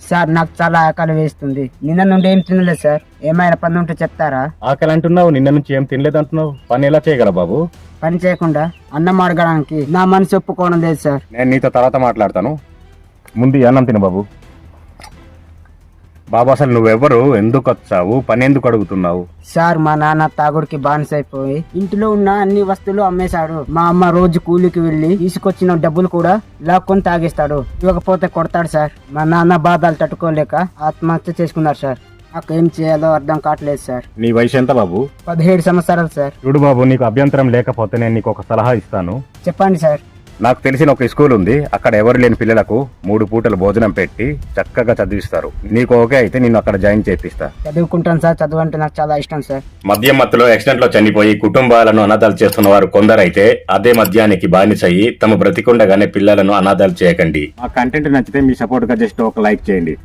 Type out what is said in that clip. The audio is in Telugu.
సార్ నాకు చాలా ఆకలి వేస్తుంది. నిన్న నుండి ఏం తినలేదు సార్. ఏమైనా పని ఉంటే చెప్తారా? ఆకలి అంటున్నావు, నిన్న నుంచి ఏం తినలేదు అంటున్నావు. పని ఎలా చేయగల బాబు? పని చేయకుండా అన్నం అడగడానికి నా మనసు ఒప్పుకోవడం లేదు సార్. నేను నీతో తర్వాత మాట్లాడతాను, ముందు ఈ అన్నం తిను బాబు. బాబు అసలు నువ్వెవరు, ఎందుకు వచ్చావు, పని ఎందుకు అడుగుతున్నావు? సార్ మా నాన్న తాగుడికి బానిసైపోయి ఇంటిలో ఉన్న అన్ని వస్తువులు అమ్మేశాడు. మా అమ్మ రోజు కూలికి వెళ్లి తీసుకొచ్చిన డబ్బులు కూడా లాక్కొని తాగేస్తాడు. ఇవ్వకపోతే కొడతాడు సార్. మా నాన్న బాధలు తట్టుకోలేక ఆత్మహత్య చేసుకున్నారు సార్. నాకు ఏం చేయాలో అర్థం కావట్లేదు సార్. నీ వయసు ఎంత బాబు? 17 సంవత్సరాలు సార్. చూడు బాబు, నీకు అభ్యంతరం లేకపోతే నేను నీకు ఒక సలహా ఇస్తాను. చెప్పండి సార్. నాకు తెలిసిన ఒక స్కూల్ ఉంది, అక్కడ ఎవరు లేని పిల్లలకు 3 పూటలు భోజనం పెట్టి చక్కగా చదివిస్తారు. నీకు ఓకే అయితే నిన్ను అక్కడ జాయిన్ చేపిస్తా. చదువుకుంటాను సార్. చదువు అంటే నాకు చాలా ఇష్టం సార్. మద్యం మత్తులో యాక్సిడెంట్ లో చనిపోయి కుటుంబాలను అనాథాలు చేస్తున్న వారు కొందరైతే అదే మద్యానికి బానిసయ్యి తమ బ్రతికుండగానే పిల్లలను అనాథాలు చేయకండి. మా కంటెంట్ నచ్చితే మీ సపోర్ట్ గా జస్ట్ ఒక లైక్ చేయండి.